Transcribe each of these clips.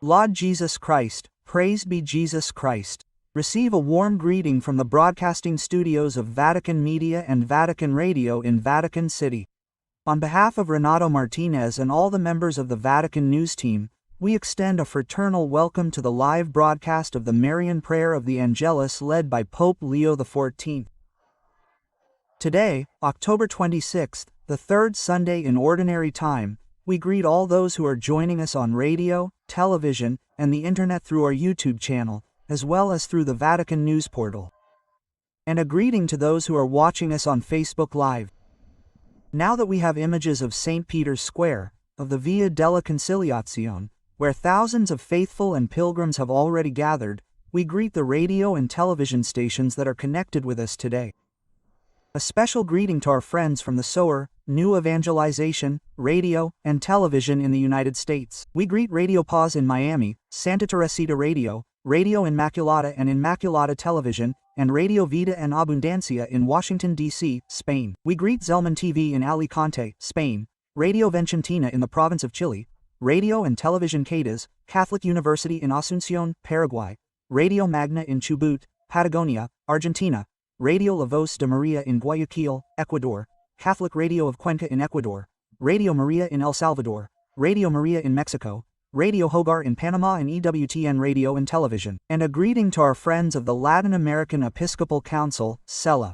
Laud Jesus Christ, praised be Jesus Christ. Receive a warm greeting from the broadcasting studios of Vatican Media and Vatican Radio in Vatican City. On behalf of Renato Martinez and all the members of the Vatican News team, we extend a fraternal welcome to the live broadcast of the Marian Prayer of the Angelus led by Pope Leo XIV. Today, October 26th, the third Sunday in Ordinary Time, we greet all those who are joining us on radio, television, and the internet through our YouTube channel, as well as through the Vatican News portal. And a greeting to those who are watching us on Facebook Live. Now that we have images of St. Peter's Square, of the Via della Conciliazione, where thousands of faithful and pilgrims have already gathered, we greet the radio and television stations that are connected with us today. A special greeting to our friends from the SOAR, New Evangelization, Radio, and Television in the United States. We greet Radio Paz in Miami, Santa Teresita Radio, Radio Inmaculada and Inmaculada Television, and Radio Vida and Abundancia in Washington, D.C., Spain. We greet Zelman TV in Alicante, Spain, Radio Vicentina in the province of Chile, Radio and Television Cadiz, Catholic University in Asunción, Paraguay, Radio Magna in Chubut, Patagonia, Argentina, Radio La Voz de Maria in Guayaquil, Ecuador, Catholic Radio of Cuenca in Ecuador, Radio Maria in El Salvador, Radio Maria in Mexico, Radio Hogar in Panama and EWTN Radio and Television. And a greeting to our friends of the Latin American Episcopal Council, CELA.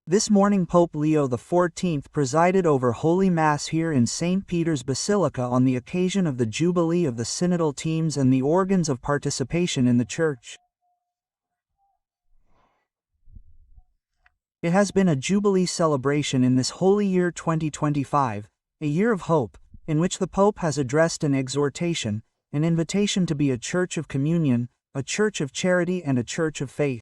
This morning Pope Leo XIV presided over Holy Mass here in St. Peter's Basilica on the occasion of the Jubilee of the Synodal Teams and the organs of participation in the Church. It has been a Jubilee celebration in this holy year 2025, a year of hope, in which the Pope has addressed an exhortation, an invitation to be a church of communion, a church of charity and a church of faith.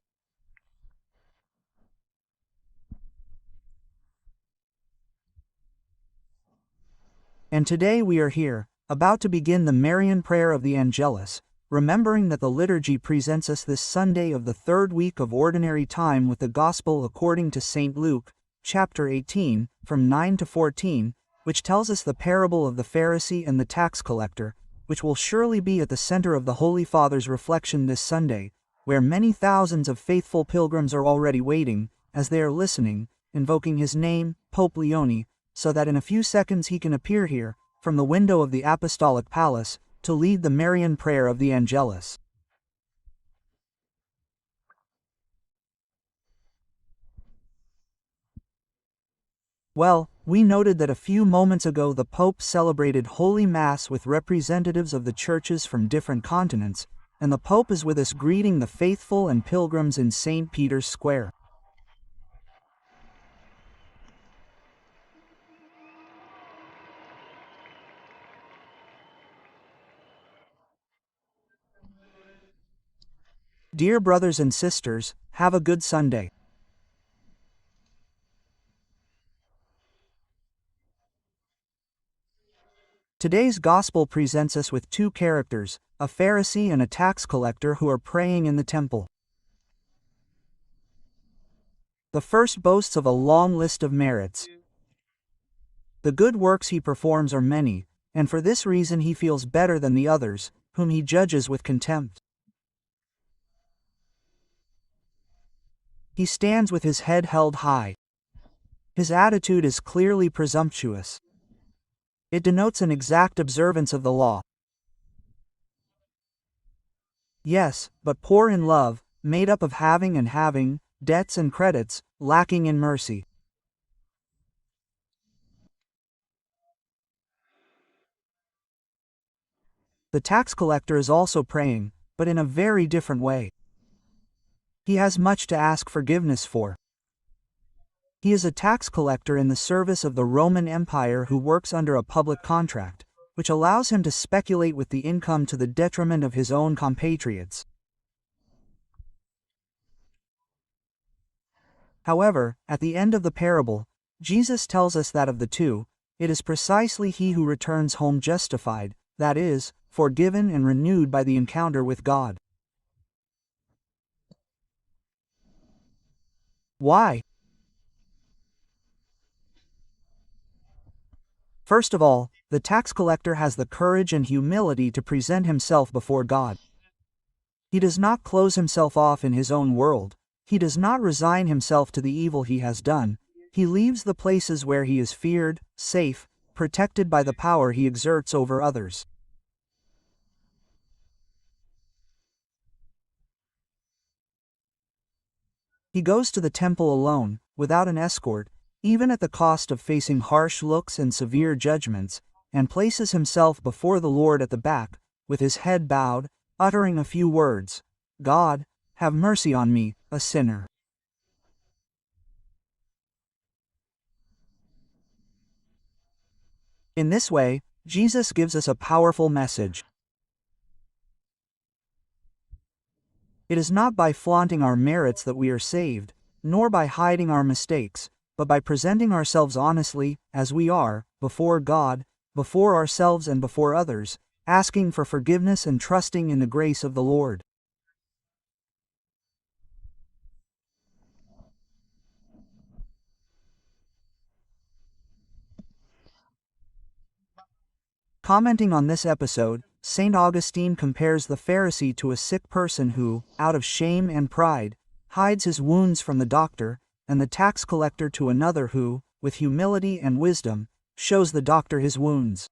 And today we are here, about to begin the Marian Prayer of the Angelus, remembering that the liturgy presents us this Sunday of the third week of Ordinary Time with the Gospel according to St. Luke, chapter 18, from 9 to 14, which tells us the parable of the Pharisee and the tax collector, which will surely be at the center of the Holy Father's reflection this Sunday, where many thousands of faithful pilgrims are already waiting, as they are listening, invoking his name, Pope Leone, so that in a few seconds he can appear here, from the window of the Apostolic Palace, to lead the Marian Prayer of the Angelus. Well, we noted that a few moments ago the Pope celebrated Holy Mass with representatives of the churches from different continents, and the Pope is with us greeting the faithful and pilgrims in St. Peter's Square. Dear brothers and sisters, have a good Sunday. Today's Gospel presents us with two characters, a Pharisee and a tax collector who are praying in the temple. The first boasts of a long list of merits. The good works he performs are many, and for this reason he feels better than the others, whom he judges with contempt. He stands with his head held high. His attitude is clearly presumptuous. It denotes an exact observance of the law. Yes, but poor in love, made up of having and having, debts and credits, lacking in mercy. The tax collector is also praying, but in a very different way. He has much to ask forgiveness for. He is a tax collector in the service of the Roman Empire who works under a public contract, which allows him to speculate with the income to the detriment of his own compatriots. However, at the end of the parable, Jesus tells us that of the two, it is precisely he who returns home justified, that is, forgiven and renewed by the encounter with God. Why? First of all, the tax collector has the courage and humility to present himself before God. He does not close himself off in his own world. He does not resign himself to the evil he has done. He leaves the places where he is feared, safe, protected by the power he exerts over others. He goes to the temple alone, without an escort, even at the cost of facing harsh looks and severe judgments, and places himself before the Lord at the back, with his head bowed, uttering a few words, "God, have mercy on me, a sinner." In this way, Jesus gives us a powerful message. It is not by flaunting our merits that we are saved, nor by hiding our mistakes, but by presenting ourselves honestly, as we are, before God, before ourselves and before others, asking for forgiveness and trusting in the grace of the Lord. Commenting on this episode, St. Augustine compares the Pharisee to a sick person who, out of shame and pride, hides his wounds from the doctor, and the tax collector to another who, with humility and wisdom, shows the doctor his wounds.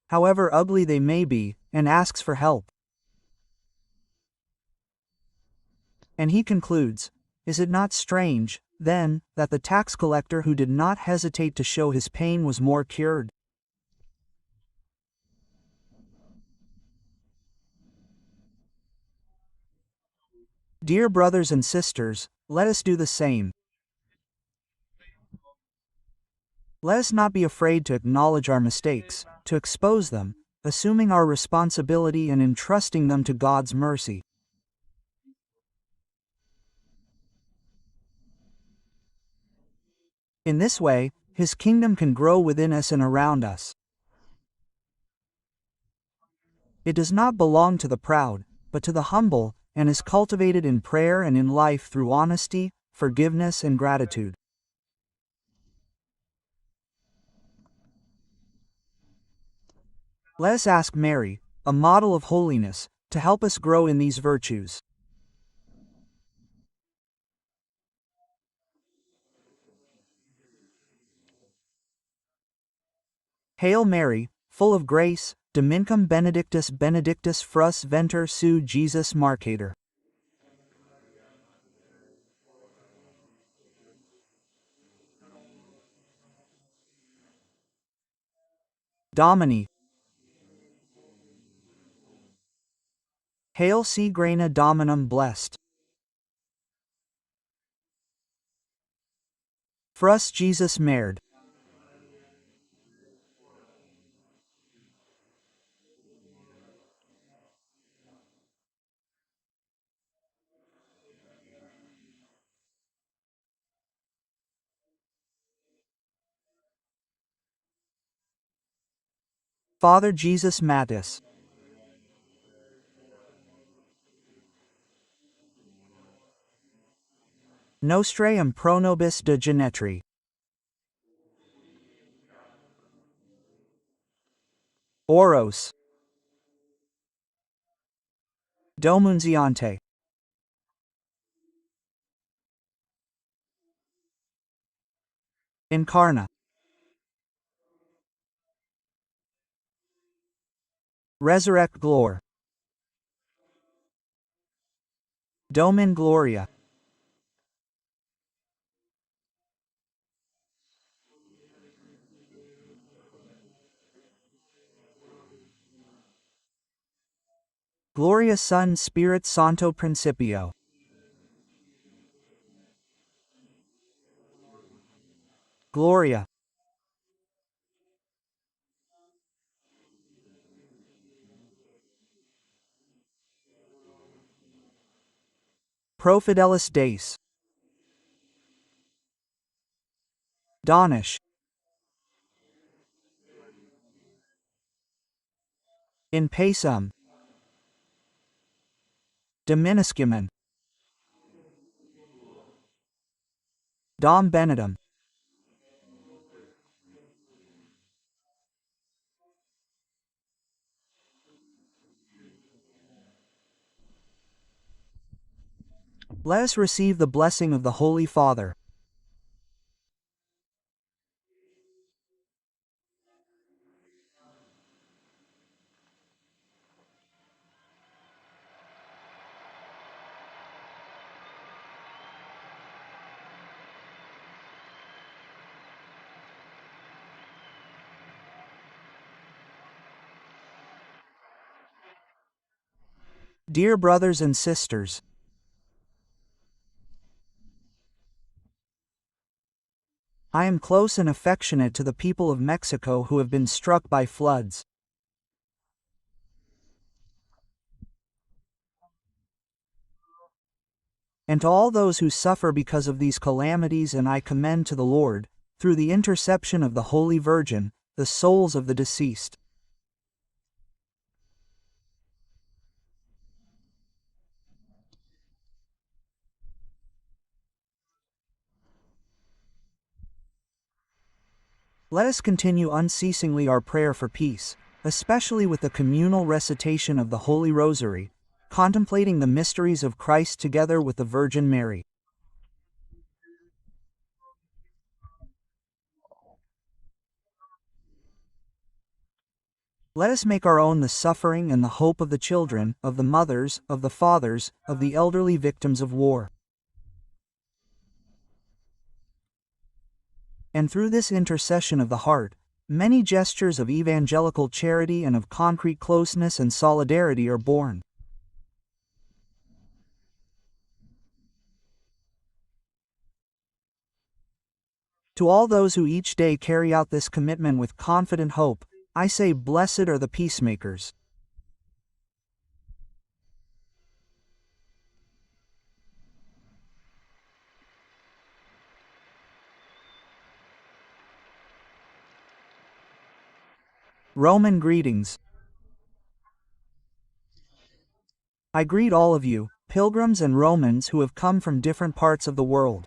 However ugly they may be, and asks for help. And he concludes, "Is it not strange, then, that the tax collector who did not hesitate to show his pain was more cured?" Dear brothers and sisters, let us do the same. Let us not be afraid to acknowledge our mistakes, to expose them, assuming our responsibility and entrusting them to God's mercy. In this way, His kingdom can grow within us and around us. It does not belong to the proud, but to the humble, and is cultivated in prayer and in life through honesty, forgiveness, and gratitude. Let us ask Mary, a model of holiness, to help us grow in these virtues. Hail Mary, full of grace, Dominicum benedictus benedictus frus venter su Jesus Mercator. Domini. Hail si grana Dominum blessed. Frus Jesus Merd. Father Jesus Mattis. Nostrae pro nobis de genetri. Oros. Domunziante. Incarna. Resurrect glor. Domin gloria. Gloria Sun Spirit Santo Principio. Gloria. Pro fidelis Deis. Donish. In pacem. Diminiscumen. Dom Benedum. Let us receive the blessing of the Holy Father. Dear brothers and sisters, I am close and affectionate to the people of Mexico who have been struck by floods. And to all those who suffer because of these calamities, and I commend to the Lord, through the intercession of the Holy Virgin, the souls of the deceased. Let us continue unceasingly our prayer for peace, especially with the communal recitation of the Holy Rosary, contemplating the mysteries of Christ together with the Virgin Mary. Let us make our own the suffering and the hope of the children, of the mothers, of the fathers, of the elderly victims of war. And through this intercession of the heart, many gestures of evangelical charity and of concrete closeness and solidarity are born. To all those who each day carry out this commitment with confident hope, I say, blessed are the peacemakers. Roman greetings. I greet all of you, pilgrims and Romans who have come from different parts of the world.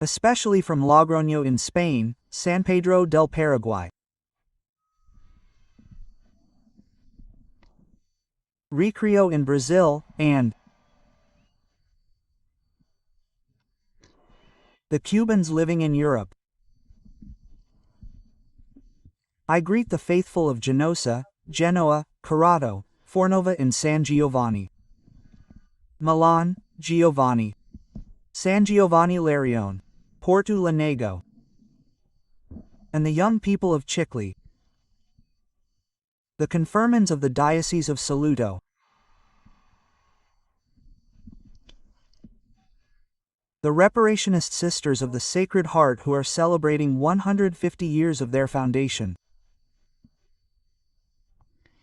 Especially from Logroño in Spain, San Pedro del Paraguay, Recreio in Brazil, and the Cubans living in Europe. I greet the faithful of Genoa, Corrado, Fornova and San Giovanni, Milan, Giovanni, San Giovanni Larione, Porto Lanego, and the young people of Chicli, the confirmants of the Diocese of Saluto, the Reparationist Sisters of the Sacred Heart who are celebrating 150 years of their foundation,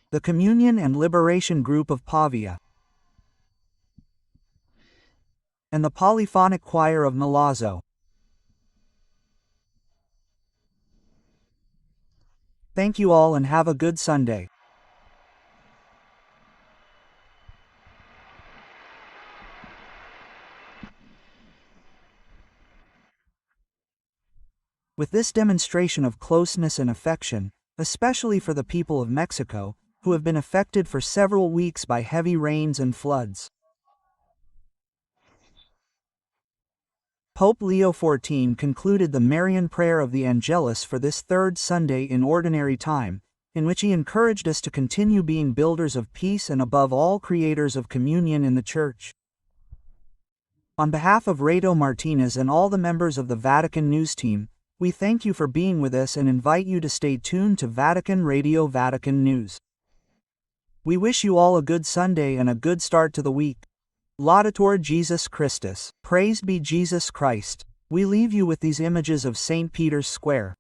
the Communion and Liberation Group of Pavia, and the Polyphonic Choir of Milazzo. Thank you all and have a good Sunday. With this demonstration of closeness and affection, especially for the people of Mexico, who have been affected for several weeks by heavy rains and floods, Pope Leo XIV concluded the Marian prayer of the Angelus for this third Sunday in Ordinary Time, in which he encouraged us to continue being builders of peace and above all creators of communion in the Church. On behalf of Redo Martinez and all the members of the Vatican News team, we thank you for being with us and invite you to stay tuned to Vatican Radio Vatican News. We wish you all a good Sunday and a good start to the week. Laudator Jesus Christus, praised be Jesus Christ. We leave you with these images of St. Peter's Square.